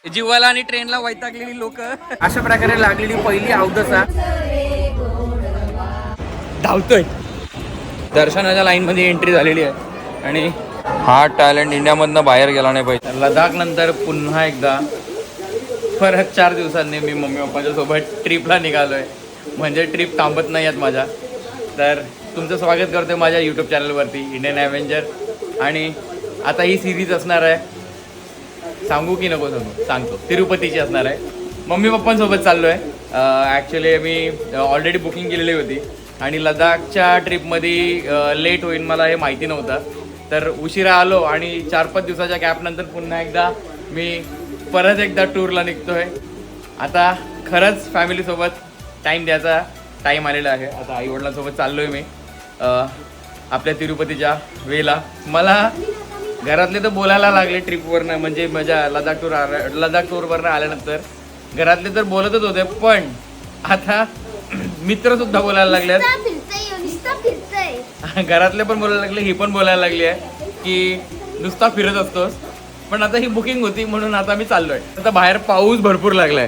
जीवाला आणि ट्रेनला वैतागलेली लोक अशा प्रकारे लागलेली पहिली अवदसा धावतोय. दर्शनाच्या लाईन मध्ये एंट्री झालेली आहे आणि हा टॅलेंट इंडियामधनं बाहेर गेला नाही पाहिजे. लडाख नंतर पुन्हा एकदा परत 4 दिवसांनी मी मम्मी पप्पाच्या सोबत ट्रिपला निघालोय. म्हणजे ट्रिप थांबत नाही आहेत माझ्या. तर तुमचं स्वागत करतोय माझ्या यूट्यूब चॅनलवरती इंडियन ॲव्हेंजर. आणि आता ही सिरीज असणार आहे, सांगू की नको सांगू, सांगतो, तिरुपतीची असणार आहे. मम्मी पप्पांसोबत चाललो आहे. ॲक्च्युली मी ऑलरेडी बुकिंग केलेली होती आणि लडाखच्या ट्रिपमध्ये लेट होईल मला हे माहिती नव्हतं. तर उशिरा आलो आणि 4-5 दिवसाच्या गॅपनंतर पुन्हा एकदा मी परत एकदा टूरला निघतो आहे. आता खरंच फॅमिलीसोबत टाईम द्यायचा टाईम आलेला आहे. आता आईवडिलांसोबत चाललो आहे मी आपल्या तिरुपतीच्या वेला. मला घरातले तर बोलायला लागले ट्रिपवरनं, म्हणजे माझ्या लडाख टूरवरनं आल्यानंतर घरातले तर बोलतच होते, पण आता मित्रसुद्धा बोलायला लागले, घरातले पण बोलायला लागले, ही पण बोलायला लागली आहे की नुसता फिरत असतोस. पण आता ही बुकिंग होती म्हणून आता मी चाललोय. आता बाहेर पाऊस भरपूर लागलाय.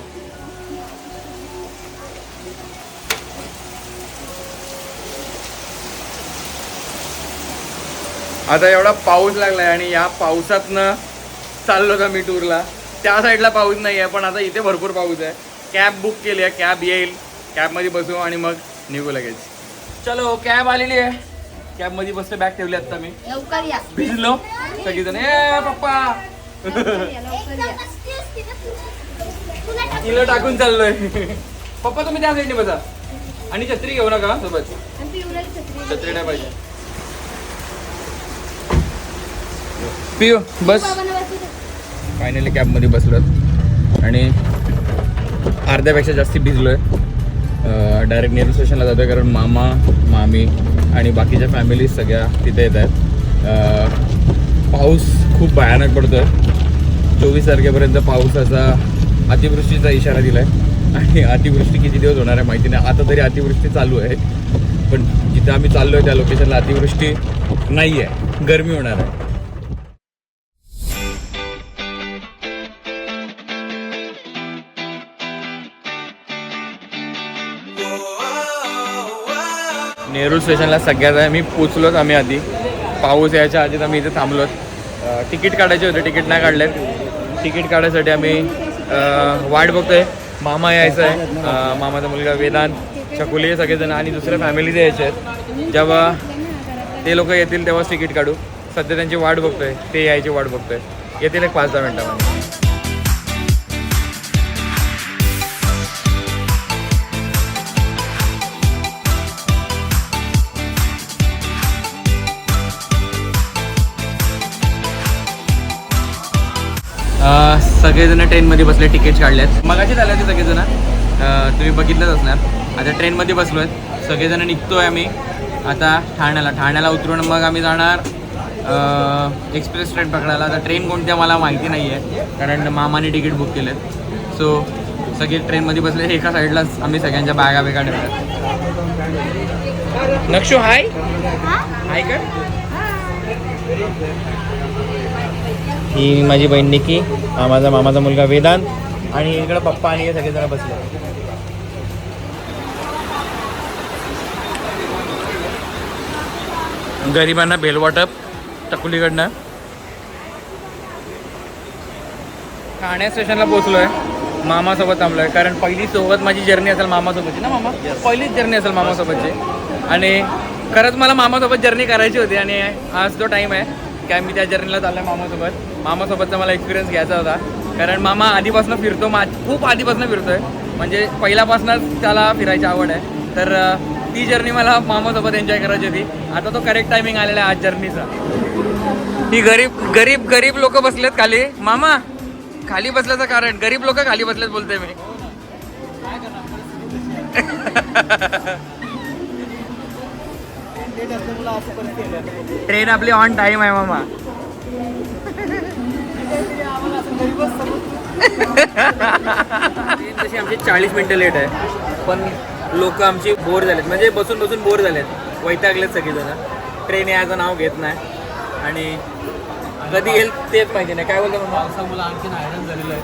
आता एवढा पाऊस लागलाय आणि या पावसातनं चाललो का मी टूरला. त्या साईडला पाऊस नाही आहे पण आता इथे भरपूर पाऊस आहे. कॅब बुक केली आहे, कॅब येईल, कॅबमध्ये बसू आणि मग निघू लगेच. चलो कॅब आलेली आहे, कॅबमध्ये बसते, बॅग ठेवली आता मी. भिजलो सगळीजण, ए पप्पा तिला टाकून चाललोय. पप्पा तुम्ही त्या साईडने बसा आणि छत्री घेऊ नका सोबत, छत्री नाही पाहिजे. पिऊ बस. फायनली कॅबमध्ये बसलो आणि अर्ध्यापेक्षा जास्ती भिजलोय. डायरेक्ट नेहरू स्टेशनला जातोय कारण मामा मामी आणि बाकीच्या फॅमिली सगळ्या तिथे येत आहेत. पाऊस खूप भयानक पडतोय. 24 तारखेपर्यंत पावसाचा अतिवृष्टीचा इशारा दिलाय आणि अतिवृष्टी किती दिवस होणार आहे माहिती नाही. आता तरी अतिवृष्टी चालू आहे पण जिथे आम्ही चाललोय त्या लोकेशनला अतिवृष्टी नाही आहे, गरमी होणार आहे. नेहरू स्टेशनला सगळ्यात मी पोचलोच आम्ही आधी. पाऊस यायच्या आधीच आम्ही इथे थांबलोत. तिकीट काढायचे होते, तिकीट नाही काढलेत. तिकीट काढायसाठी आम्ही वाट बघतोय. मामा यायचं आहे, मामाचा मुलगा वेदांत, चकुली सगळेजण आणि दुसऱ्या फॅमिलीचे यायचे आहेत. जेव्हा ते लोक येतील तेव्हाच तिकीट काढू. सध्या त्यांची वाट बघतोय, ते यायची वाट बघतोय. येतील एक 5-10 मिनटामध्ये. सगळेजण ट्रेनमध्ये बसले, तिकीट काढलेत. मगाशी झाले होते सगळेजण, तुम्ही बघितलंच असणार. आता ट्रेनमध्ये बसलो आहेत, सगळेजण निघतो आहे आम्ही आता ठाण्याला उतरून मग आम्ही जाणार एक्सप्रेस ट्रेन पकडायला. आता ट्रेन कोणत्या मला माहिती नाही आहे कारण मामाने तिकीट बुक केलेत. सो सगळे ट्रेनमध्ये बसले. एका साईडलाच आम्ही सगळ्यांच्या बॅगा वेगा ठेवतात. नक्षू हाय हाय का. ही माझी बहीण निकी, माझा मामाचा मुलगा वेदांत आणि इकडे पप्पा आणि हे सगळेजण बसले. गरिबांना भेलवाटप टकुलीकडनं. ठाणे स्टेशनला पोहोचलोय, मामासोबत थांबलोय कारण पहिली सोबत माझी जर्नी असेल मामासोबतची ना. मामा पहिलीच जर्नी असेल मामासोबतची आणि खरंच मला मामासोबत जर्नी करायची होती आणि आज तो टाईम आहे काय मी त्या जर्नीला चाललो आहे मामासोबतचा मला एक्सपिरियन्स घ्यायचा होता कारण मामा आधीपासून फिरतो, खूप आधीपासून फिरतोय, म्हणजे पहिल्यापासूनच त्याला फिरायची आवड आहे. तर ती जर्नी मला मामासोबत एन्जॉय करायची होती. आता तो करेक्ट टायमिंग आलेला आहे आज जर्नीचा. ही गरीब लोक बसलेत खाली. मामा खाली बसल्याचं कारण, गरीब लोक खाली बसलेत बोलते मी. ट्रेन आपली ऑन टाइम आहे मामा. तशी आमची 40 मिनिटं लेट आहे पण लोक आमची बोर झालेत, म्हणजे बसून बसून बोर झालेत, वैतागलेत सगळेजण. ट्रेन याचं नाव घेत नाही आणि कधी येईल तेच माहिती नाही. काय बोलतो मग? पावसामुळे आणखी हैराण झालेलं आहे.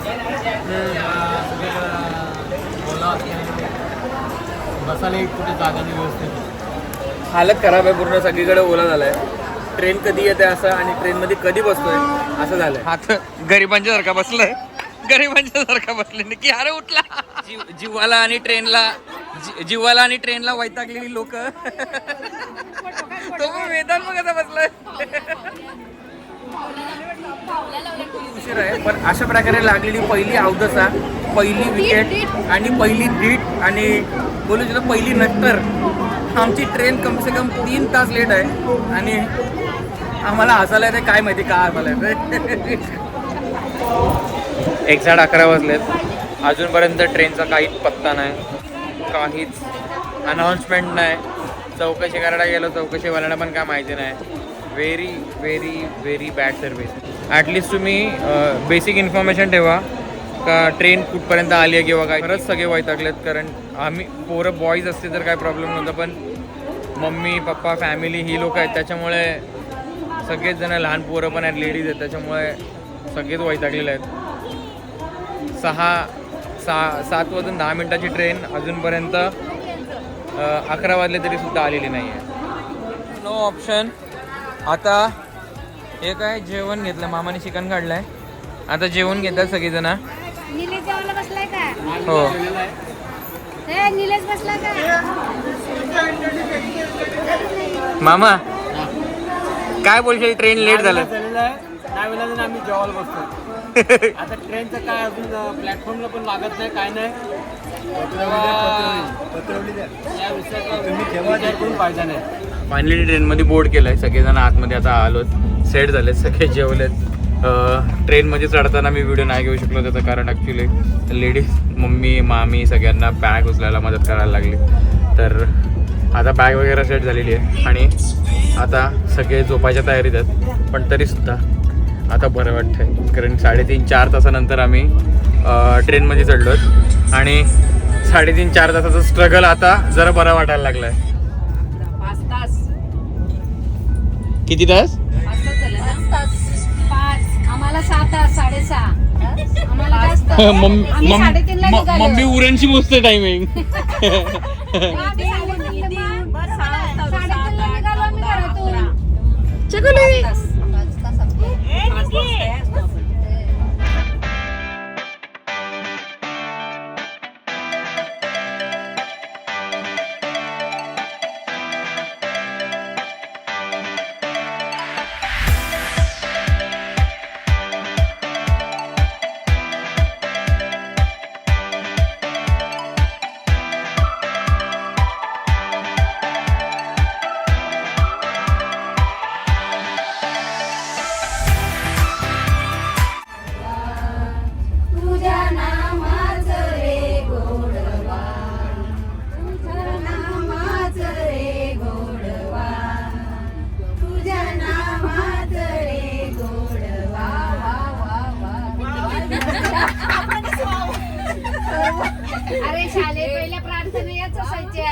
ओला बसायला एक कुठे जागा नाही व्यवस्थित. हालत खराब आहे पूर्ण, सगळीकडे ओला झालाय. ट्रेन कधी येते असं आणि ट्रेनमध्ये कधी बसतोय असं झालंय. हात गरिबांच्या सारखा बसलाय, गरिबांच्या सारखा बसले की अरे उठला. जीवाला आणि ट्रेनला वैतागलेली लोक. तो वेदांत मग कसा बसलाय. उशीर आहे पण अशा प्रकारे लागलेली पहिली अवदसा, पहिली विकेट आणि पहिली डीट आणि बोलू शकतो पहिली नक्कर. आमची ट्रेन कम से कम 3 तास लेट आहे आणि आम्हाला हसायला येते. काय माहिती का हसायला येते. 11:30 वाजलेत, अजूनपर्यंत ट्रेनचा काहीच पत्ता नाही, काहीच अनाऊन्समेंट नाही. चौकशी करायला गेलो, चौकशीवाल्यांना पण काय माहिती नाही. Very very very bad service. At least तुम्ही बेसिक इन्फॉर्मेशन ठेवा का ट्रेन कुठपर्यंत आली आहे किंवा काय. खरंच सगळे वैतागलेत कारण आम्ही पोरं बॉईज असते तर काय प्रॉब्लेम नव्हता, पण मम्मी पप्पा फॅमिली ही लोक आहेत त्याच्यामुळे सगळेच जण, लहान पोरं पण आहेत, लेडीज आहेत, त्याच्यामुळे सगळेच वैतागलेले आहेत. 7 वाजून 10 मिनिटाची ट्रेन अजूनपर्यंत 11 वाजले तरी सुद्धा आलेली नाही आहे. No option. आता हे काय जेवण घेतलं, मामाने चिकन काढलंय, आता जेवण घेतात सगळेजण. निलेश जेवायला बसलाय का? हो. हे निलेश बसला का? मामा काय बोलशील, ट्रेन लेट झालं. त्यावेळेला आम्ही जेवायला बसतो. आता ट्रेनचं काय अजून प्लॅटफॉर्मला पण लागत नाही, काय नाही. या विषयाचा तुम्ही जेव्हा करून फायदा नाही. फायनली ट्रेनमध्ये बोर्ड केलंय, सगळेजण आतमध्ये आता आलोत, सेट झालेत, सगळे जेवलेत. ट्रेनमध्ये चढताना मी व्हिडिओ नाही घेऊ शकलो, त्याचं कारण ॲक्च्युली लेडीज मम्मी मामी सगळ्यांना बॅग उचलायला मदत करायला लागली. तर आता बॅग वगैरे सेट झालेली आहे आणि आता सगळे झोपायच्या तयारीत आहेत. पण तरीसुद्धा आता बरं वाटतंय कारण 3.5-4 तासानंतर आम्ही ट्रेनमध्ये चढलो आणि 3.5-4 तासाचं स्ट्रगल आता जरा बरं वाटायला लागलं आहे. 5 तास. किती तास? 5 तास झाले ना? 5. आम्हाला 6 तास, 6.5. आम्हाला जास्त. आम्ही 3:30 ला निघालो. मम्मी उरणची मोजते टायमिंग. आम्ही 3:30 ला निघालो आम्ही घरातून. चकुली. 5 तास आपले. अरे शालेय पहिल्या प्रार्थना याच असायच्या.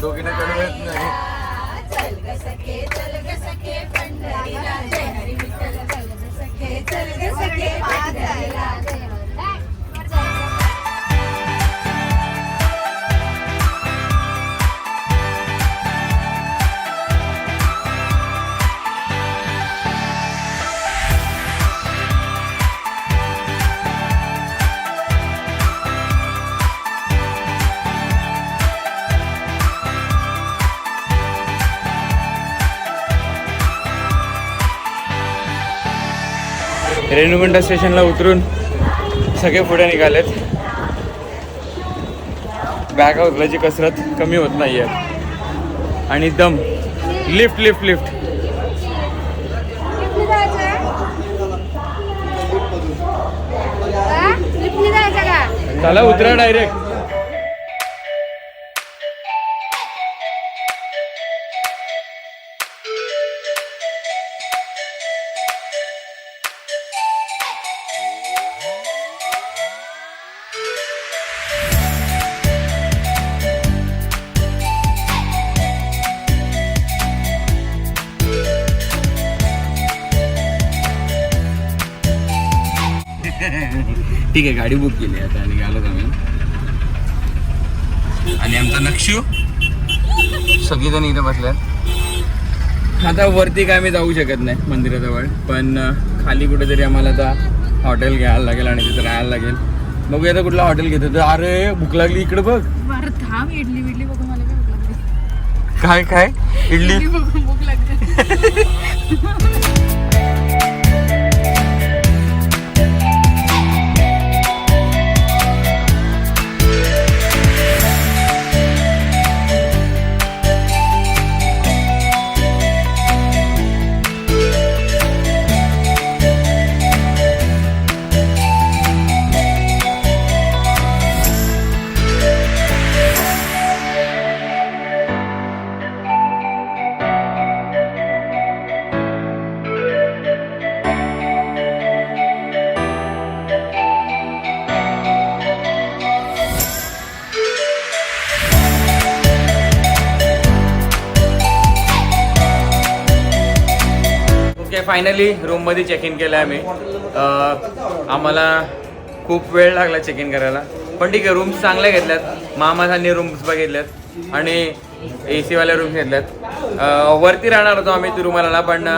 दोघींना कडू येत नाही. रेणुगुंडा स्टेशनला उतरून सगळे पुढे निघालेत. बॅगा उचलायची कसरत कमी होत नाही आहे आणि दम लिफ्ट लिफ्ट लिफ्ट. चला उतरा डायरेक्ट. ठीक आहे, गाडी बुक केली आता आणि आलो आम्ही. आणि आमचा नक्षू सगळीजण इथे बसल्यात. आता वरती काय आम्ही जाऊ शकत नाही मंदिराजवळ, पण खाली कुठेतरी आम्हाला आता हॉटेल घ्यायला लागेल आणि तिथं राहायला लागेल. बघूया आता कुठला हॉटेल घेतो. अरे भूक लागली, इकडे बघ. इडली बिडली बघून मला भूक लागली. काय काय इडली बघून भूक लागली. फायनली रूममध्ये चेक इन केलं आहे आम्ही. आम्हाला खूप वेळ लागला चेक इन करायला, पण ठीक आहे. रूम्स चांगल्या घेतल्यात. मामासांनी रूम्स बघितल्यात आणि AC वाल्या रूम्स घेतल्यात. वरती राहणार होतो आम्ही तिरुमलाला, पण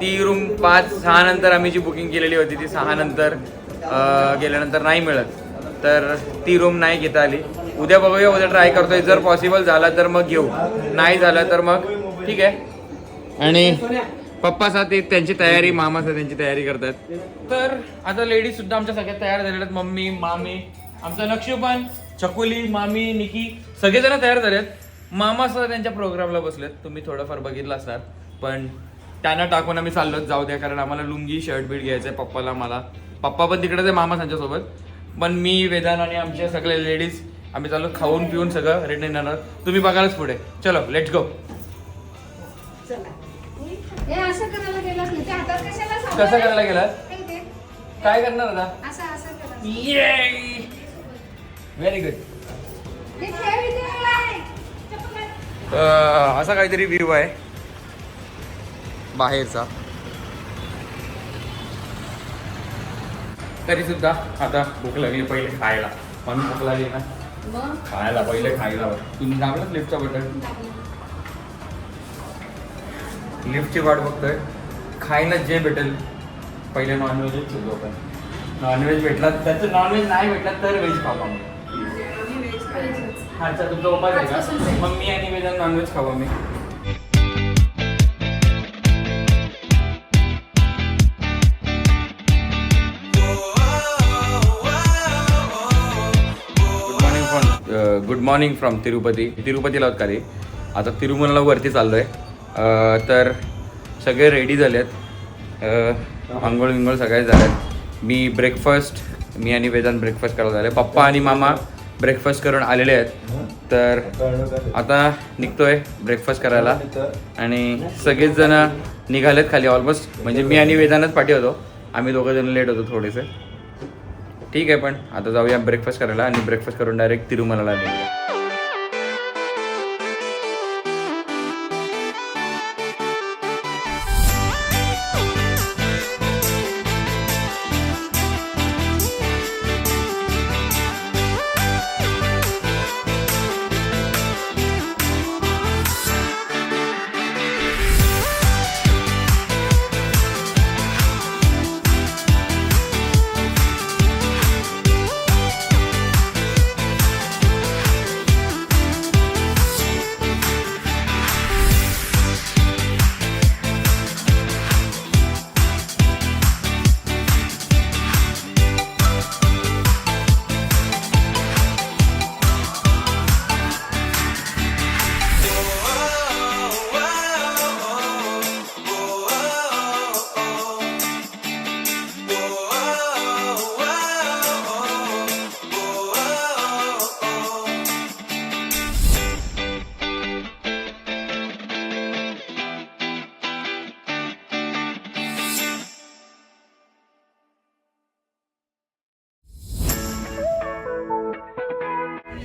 ती रूम 5-6 नंतर आम्ही जी बुकिंग केलेली होती ती 6 नंतर गेल्यानंतर नाही मिळत, तर ती रूम नाही घेता आली. उद्या बघूया, उद्या ट्राय करतोय. जर पॉसिबल झालं तर मग घेऊ, नाही झालं तर मग ठीक आहे. आणि पप्पा साथ त्यांची तयारी, मामा साथ त्यांची तयारी करतात. तर आता लेडीज सुद्धा आमच्या सगळ्यात तयार झालेल्या आहेत. मम्मी, मामी, आमचा नक्षू पण, चकुली, मामी, निकी सगळेजण तयार झालेत. मामा सुद्धा त्यांच्या प्रोग्रामला बसलेत. तुम्ही थोडंफार बघितलं असणार, पण त्यांना टाकून आम्ही चाललो. जाऊ द्या, कारण आम्हाला लुंगी शर्ट बीट घ्यायचं आहे पप्पाला. मला पप्पा पण तिकडेच आहे मामा त्यांच्यासोबत, पण मी, वेदान आणि आमचे सगळे लेडीज आम्ही चाललो. खाऊन पिऊन सगळं रिटर्न येणार. तुम्ही बघायलाच पुढे. चलो लेट्स गो. हे असं करायला गेलास ना, ते हातात कशाला सापडलं? कसं करायला गेलात? हे ते. काय करणार आता? असं करा. Very good. हे ठेव इथे मला. असा काहीतरी व्ह्यू आहे बाहेरचा. तरी सुद्धा आता भूक लागली. पहिले खायला, म्हणून भूक लागली ना, मग खायला पहिले खायला. तुम्ही दाबलं लिफ्टचा बटन, लिफ्टची वाट बघतोय. खायला जे भेटेल पहिले नॉनव्हेजच ठेवतो आपण. नॉनव्हेज भेटला, त्याचं नॉनव्हेज नाही भेटला तर व्हेज खाऊ आम्ही. अच्छा, तुमचा उपास आहे का? मग मी आणि वेदांत नॉनव्हेज खाऊ आम्ही. Good morning from Tirupati. तिरुपतीला होत खाली, आता तिरुमलाला वरती चाललो आहे. तर सगळे रेडी झालेत. आंघोळ विंघोळ सगळे झालेत. मी आणि वेदांत ब्रेकफास्ट करायला झाले. पप्पा आणि मामा ब्रेकफास्ट करून आलेले आहेत. तर आता निघतोय ब्रेकफास्ट करायला आणि सगळेच जण निघालेत खाली ऑलमोस्ट. म्हणजे मी आणि वेदांतच पाठी होतो, आम्ही दोघं जण लेट होतो थोडेसे. ठीक आहे, पण आता जाऊया ब्रेकफास्ट करायला आणि ब्रेकफास्ट करून डायरेक्ट तिरुमलाला निघूया.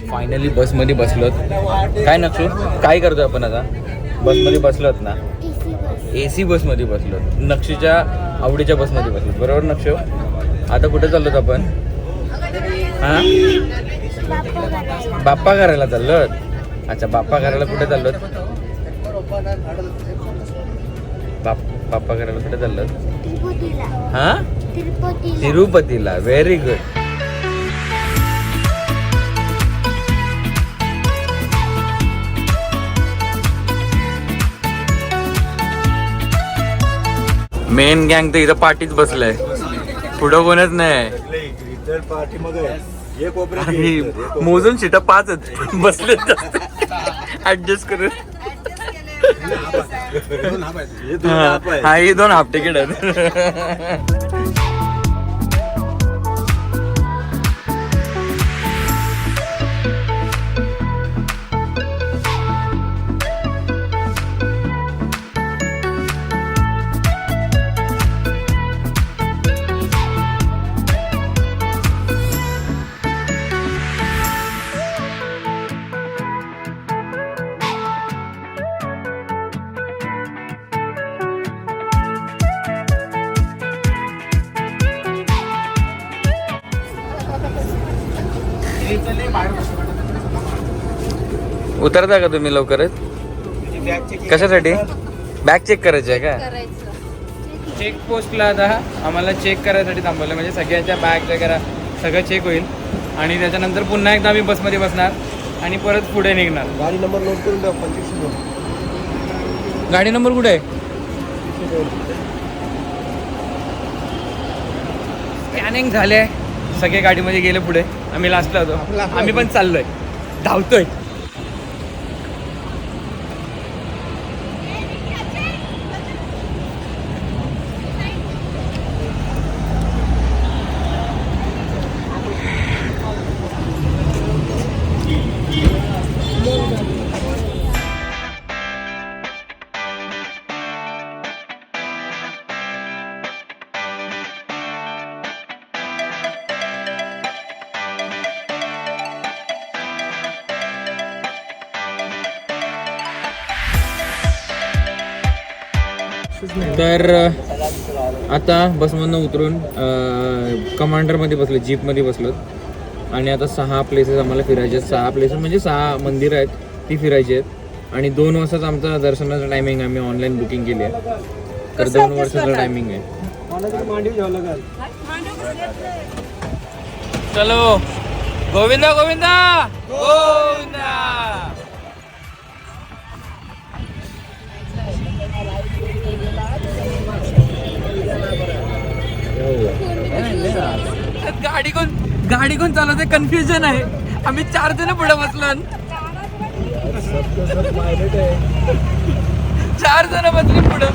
फायनली बसमध्ये बसलोत. काय नक्षू, काय करतोय आपण आता? बसमध्ये बसलोत ना, AC बसमध्ये बसलोत. नक्षूच्या आवडीच्या बसमध्ये बसलोत, बरोबर नक्षू? आता कुठे चाललोत आपण? हा बाप्पा घराला चाललोत. अच्छा बाप्पा घराला कुठे चाललोत? बाप्पा घराला कुठे चाललोत? हा तिरुपतीला. Very good. मेन गँग तर इथं पार्टीच बसलंय, पुढं कोणच नाही. आणि मोजून शिटा 5 बसले ऍडजस्ट करून. हा हे 2 हाफ तिकीट आहेत. उतरता का तुम्ही लवकरच? कशासाठी? बॅग चेक करायची आहे का? चेक पोस्टला आता आम्हाला चेक करायसाठी थांबवलं, म्हणजे सगळ्यांच्या बॅग वगैरे सगळं चेक होईल आणि त्याच्यानंतर पुन्हा एकदा आम्ही बसमध्ये बसणार आणि परत पुढे निघणार. गाडी नंबर नोट करून द्या. 25. गाडी नंबर कुठे आहे? स्कॅनिंग झाले, सगळे गाडीमध्ये गेले पुढे. आम्ही लास्टला होतो. आम्ही पण चाललोय, धावतोय. तर आता बसमधनं उतरून कमांडरमध्ये बसलो, जीपमध्ये बसलो आणि आता 6 प्लेसेस आम्हाला फिरायचे आहेत. 6 प्लेसेस म्हणजे 6 मंदिरं आहेत, ती फिरायची आहेत. आणि 2 वाजताच आमचा दर्शनाचा टायमिंग आम्ही ऑनलाईन बुकिंग केली आहे. तर 2 वाजताचा टायमिंग आहे. चलो गोविंदा गोविंदा गोविंदा. गाडी कोण चालवते कन्फ्युजन आहे. आम्ही 4 जण पुढे बसलो, 4 जण बसली पुढे.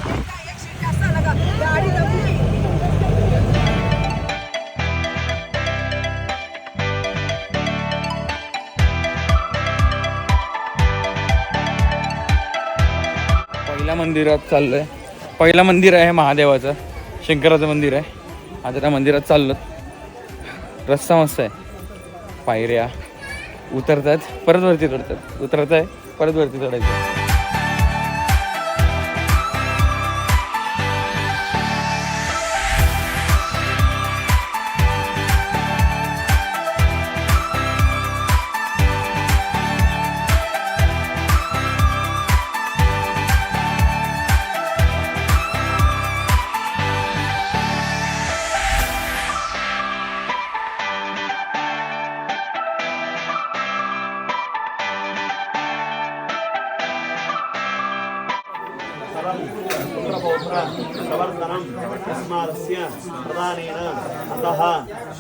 पहिल्या मंदिरात चाललोय. पहिलं मंदिर आहे महादेवाचं, शंकराचं मंदिर आहे. आता त्या मंदिरात चाललो. रस्ता मस्त आहे, पायऱ्या उतरतात परत वरती चढतात, उतरत आहे परत वरती चढायचं.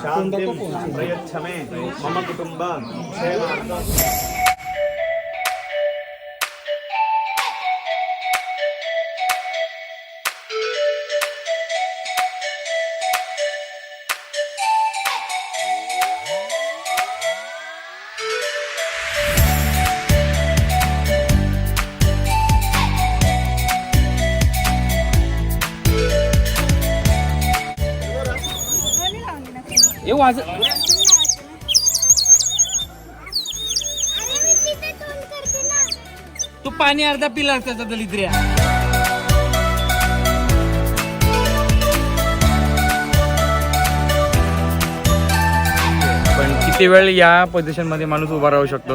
शांतिं प्रयच्छ मे मम कुटुंब क्षेमार्थं. वाज तू पाणी अर्धा पिला त्याचा दलिद्र्या. किती वेळ या पोझिशनमध्ये माणूस उभा राहू शकतो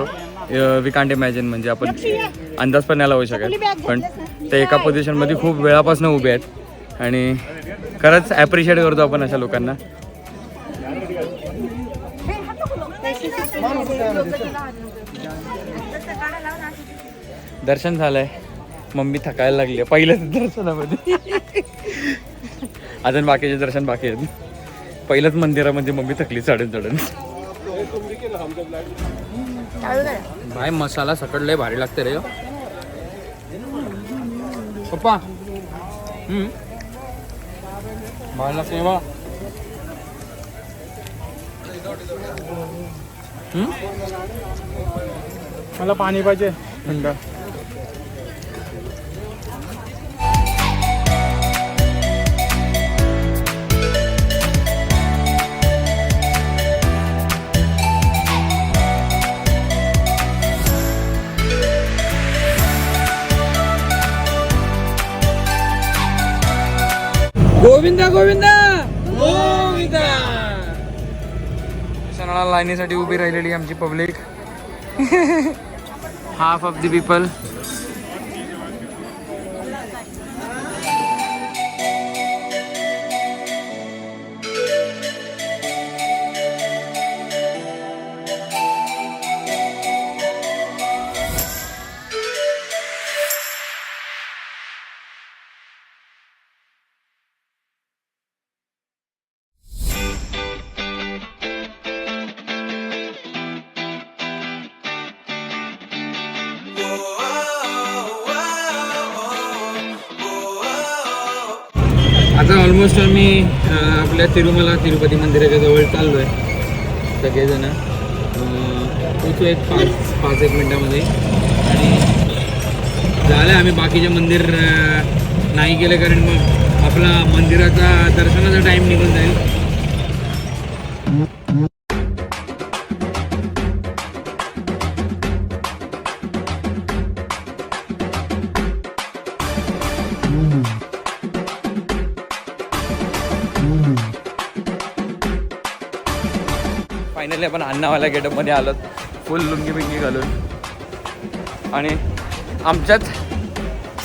वी कांट इमॅजिन. म्हणजे आपण अंदाज पण नाही लावू शकत. पण ते एका पोझिशनमध्ये खूप वेळापासून उभे आहेत आणि खरंच ॲप्रिशिएट करतो आपण अशा लोकांना. दर्शन झालंय. मम्मी थकायला लागली पहिल्याच दर्शनामध्ये. अजून बाकीचे दर्शन बाकी आहेत. पहिल्याच मंदिरामध्ये मम्मी थकली चढून चढून. भाई मसाला सकट लय भारी लागते रे पप्पा. भारी लागते बा. मला पाणी पाहिजे थंड. गोविंदा गोविंदा गोविंदा. दर्शनाला लाईनीसाठी उभी राहिलेली आमची public. Half of the people. आता ऑलमोस्ट आम्ही आपल्या तिरुपती मंदिराच्या जवळ चाललो आहे सगळेजण. पोचू एक 5-1 मिनटामध्ये. आणि झालं आम्ही बाकीचे मंदिर नाही गेले कारण मग आपला मंदिराचा दर्शनाचा टाईम निघून जाईल. फायनली आपण अण्णावाल्या गेटअपमध्ये आलो. फुल लुंगी बिंगी घालून. आणि आमच्यात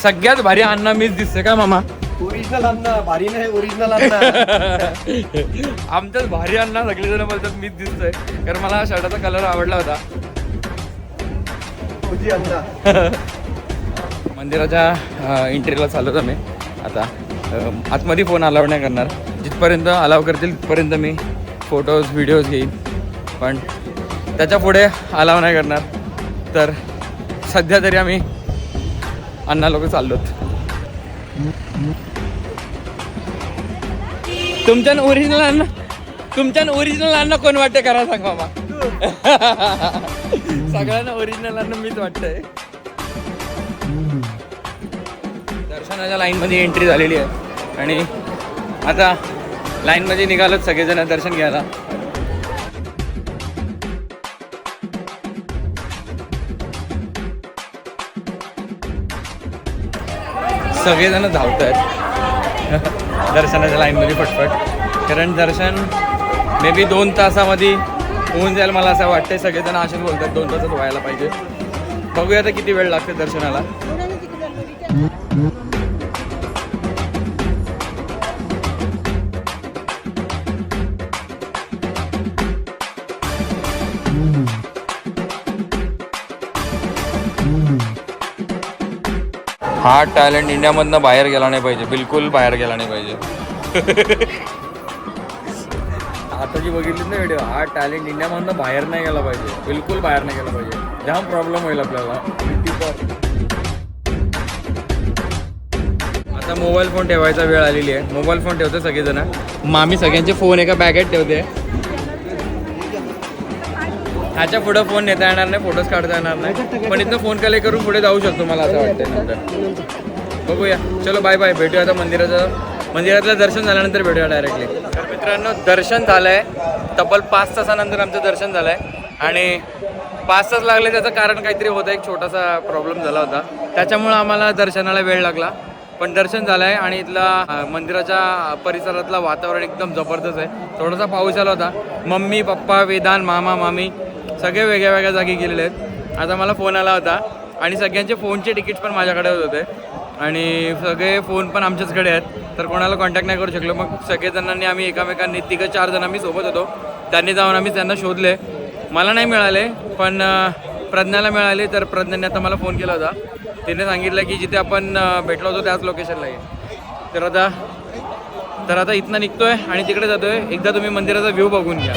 सगळ्यात भारी अण्णा मीच दिसते का मामा? ओरिजिनल अण्णा. भारी नाही, ओरिजिनल अण्णा. आमच्यात भारी अण्णा सगळेजण बोलतात मीच दिसतोय. कारण मला हा शर्टाचा कलर आवडला होता. मंदिराच्या एंट्रीला चाललो मी आता. आतमध्ये फोन अलाउड नाही करणार. जिथपर्यंत अलाव करतील तिथपर्यंत मी फोटोज व्हिडिओज घेईन. पण त्याच्या पुढे अलाव नाही करणार. तर सध्या तरी आम्ही अण्णा लोक चाललोत. तुमच्यान ओरिजिनल अण्णा कोण वाटते करा सांग मामा. सगळ्यांना ओरिजिनल अण्णा मीच वाटतंय. दर्शनाच्या लाईनमध्ये एंट्री झालेली आहे आणि आता लाईनमध्ये निघालोत सगळेजण दर्शन घ्यायला. सगळेजण धावत आहेत दर्शनाच्या लाईनमध्ये पटपट. कारण दर्शन मे बी 2 तासामध्ये होऊन जाईल मला असं वाटतंय. सगळेजण असेच बोलतात 2 तासात व्हायला पाहिजे. बघूया आता किती वेळ लागते दर्शनाला. हा टॅलेंट इंडियामधनं बाहेर गेला नाही पाहिजे. बिलकुल बाहेर गेला नाही पाहिजे. आता जी बघितली ना व्हिडिओ, हा टॅलेंट इंडियामधनं बाहेर नाही गेला पाहिजे. बिलकुल बाहेर नाही गेला पाहिजे. जाम प्रॉब्लेम होईल आपल्याला. आता मोबाईल फोन ठेवायचा वेळ आलेली आहे. मोबाईल फोन ठेवते सगळेजण. मामी सगळ्यांचे फोन एका बॅगेत ठेवते. ह्याच्या पुढं फोन नेता येणार नाही, फोटोज काढता येणार नाही. पण इथनं फोन कलेक्ट करून पुढे जाऊ शकतो मला असं वाटतं. नंतर बघूया. चलो बाय बाय. भेटूया आता मंदिरातलं दर्शन झाल्यानंतर भेटूया डायरेक्टली. तर मित्रांनो दर्शन झालं आहे. तब्बल 5 तासानंतर आमचं दर्शन झालं आहे. आणि 5 तास लागले त्याचं कारण काहीतरी होतं. एक छोटासा प्रॉब्लेम झाला होता त्याच्यामुळं आम्हाला दर्शनाला वेळ लागला. पण दर्शन झालं आहे आणि इथला मंदिराच्या परिसरातलं वातावरण एकदम जबरदस्त आहे. थोडासा पाऊस आला होता. मम्मी पप्पा वेदांत मामा मामी सगळे वेगळ्या वेगळ्या जागी गेलेले आहेत. आता मला फोन आला होता आणि सगळ्यांचे फोनचे तिकीट्स पण माझ्याकडे होते आणि सगळे फोन पण आमच्याचकडे आहेत. तर कोणाला कॉन्टॅक्ट नाही करू शकलो. मग सगळेजणांनी आम्ही एकमेकांनी 3-4 जण आम्ही सोबत होतो. त्यांनी जाऊन आम्ही त्यांना शोधले. मला नाही मिळाले पण प्रज्ञाला मिळाले. तर प्रज्ञाने आता मला फोन केला होता. तिने सांगितलं की जिथे आपण भेटलो होतो त्याच लोकेशनला आहे. तर आता इथनं निघतोय आणि तिकडे जातोय. एकदा तुम्ही मंदिराचा व्ह्यू बघून घ्या.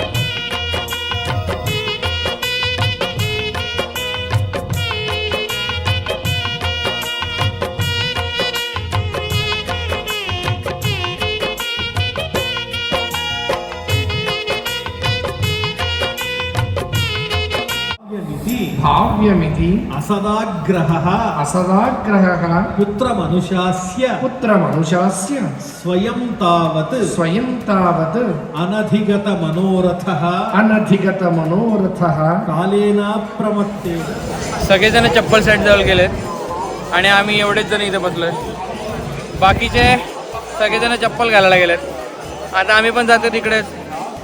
भाव्यमिति असदाग्रहः असदाग्रहः पुत्रमनुषास्य स्वयं तावत् अनधिगतमनोरथः कालेन प्रमत्ते. सगळेजण चप्पल सेट जवळ गेलेत आणि आम्ही एवढेच जण इथे बसलोय. बाकीचे सगळेजण चप्पल घालायला गेलेत. आता आम्ही पण जातो तिकडेच.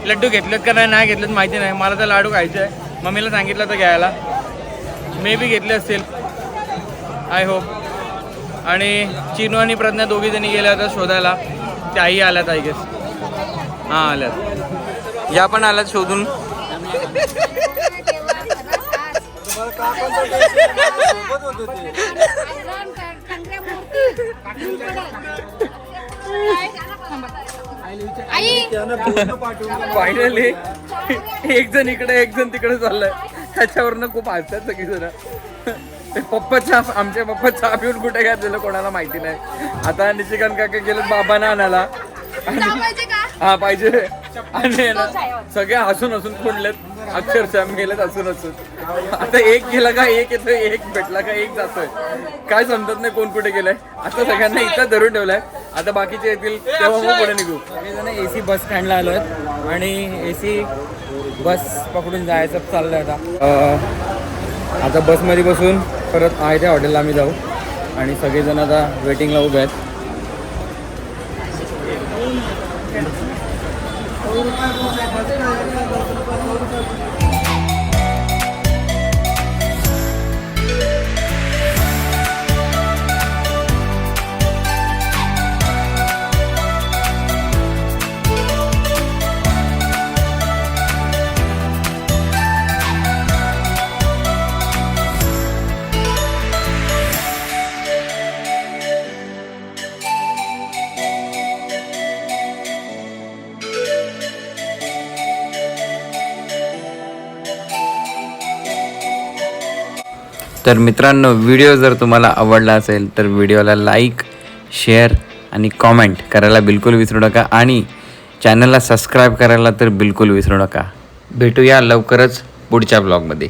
लड्डू घेतलेत का नाही घेतलेत माहिती नाही. मला तर लाडू खायचे आहे. मम्मीला सांगितलं तर घ्यायला. मे बी घेतले असतील आय होप. आणि चिनू आणि प्रज्ञा दोघीजणी गेल्या होत्या शोधायला. त्याही आल्यात आय गेस. हां आल्यात. या पण आल्यात शोधून. फायनली एक जण इकडे एक जण तिकडे चाललंय. त्याच्यावरनं खूप हसतात सगळीजण. आमच्या पप्पा चहा पिऊन कुठे घातलेलं कोणाला माहिती नाही. आता निशिकांत काका गेले बाबांना आणायला. हा पाहिजे. आणि ना सगळे हसून फोडलेत अक्षरशः गेलेत हसून. आता एक गेला का एक येतोय, एक भेटला का एक जातोय. काय समजत नाही कोण कुठे गेलाय. आता सगळ्यांना इथं धरून ठेवलाय. आता बाकीचे येतील तेव्हा मग पुढे निघू. सगळेजण AC बस स्टँडला आलो आहेत आणि AC बस पकडून जायचं चाललंय आता बसमध्ये बसून परत आहे त्या हॉटेलला आम्ही जाऊ आणि सगळेजण आता वेटिंगला उभे आहेत. तर मित्रांनो व्हिडिओ जर तुम्हाला आवडला असेल तर व्हिडिओला लाईक शेअर आणि कॉमेंट करायला बिलकुल विसरू नका आणि चॅनलला सबस्क्राईब करायला तर बिलकुल विसरू नका. भेटूया लवकरच पुढच्या ब्लॉगमध्ये.